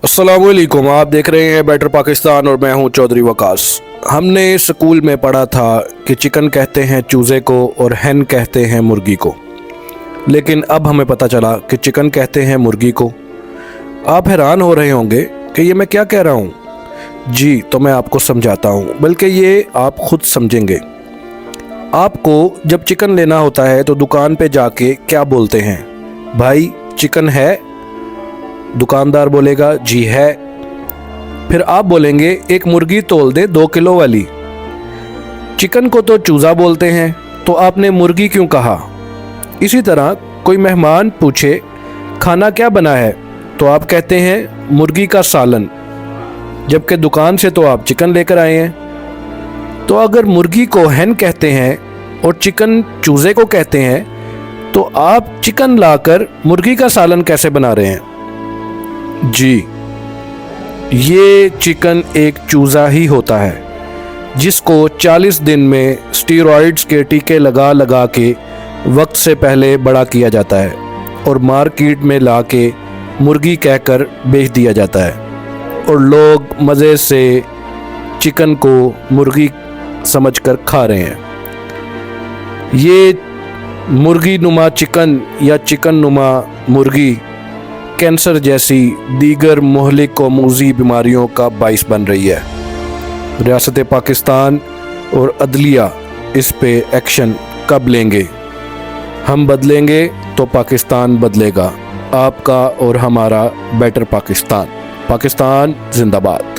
अस्सलाम वालेकुम, आप देख रहे हैं बेटर पाकिस्तान और मैं हूं चौधरी वकास। हमने स्कूल में पढ़ा था कि चिकन कहते हैं चूज़े को और हैन कहते हैं मुर्गी को, लेकिन अब हमें पता चला कि चिकन कहते हैं मुर्गी को। आप हैरान हो रहे होंगे कि ये मैं क्या कह रहा हूँ। जी, तो मैं आपको समझाता हूँ, बल्कि ये आप खुद समझेंगे। आपको जब चिकन लेना होता है तो दुकान पे जाके क्या बोलते हैं? भाई चिकन है? दुकानदार बोलेगा जी है। फिर आप बोलेंगे एक मुर्गी तोल दे 2 किलो वाली। चिकन को तो चूज़ा बोलते हैं, तो आपने मुर्गी क्यों कहा? इसी तरह कोई मेहमान पूछे खाना क्या बना है, तो आप कहते हैं मुर्गी का सालन, जबकि दुकान से तो आप चिकन लेकर आए हैं। तो अगर मुर्गी को हैन कहते हैं और चिकन चूज़े को कहते हैं, तो आप चिकन लाकर मुर्गी का सालन कैसे बना रहे हैं? जी, ये चिकन एक चूज़ा ही होता है जिसको 40 दिन में स्टीरॉइड्स के टीके लगा लगा के वक्त से पहले बड़ा किया जाता है और मार्केट में ला के मुर्गी कहकर बेच दिया जाता है, और लोग मज़े से चिकन को मुर्गी समझकर खा रहे हैं। ये मुर्गी नुमा चिकन या चिकन नुमा मुर्गी कैंसर जैसी दीगर मुहलिक व मूज़ी बीमारियों का बाइस बन रही है। रियासत पाकिस्तान और अदलिया इस पे एक्शन कब लेंगे? हम बदलेंगे तो पाकिस्तान बदलेगा। आपका और हमारा बेटर पाकिस्तान। पाकिस्तान जिंदाबाद।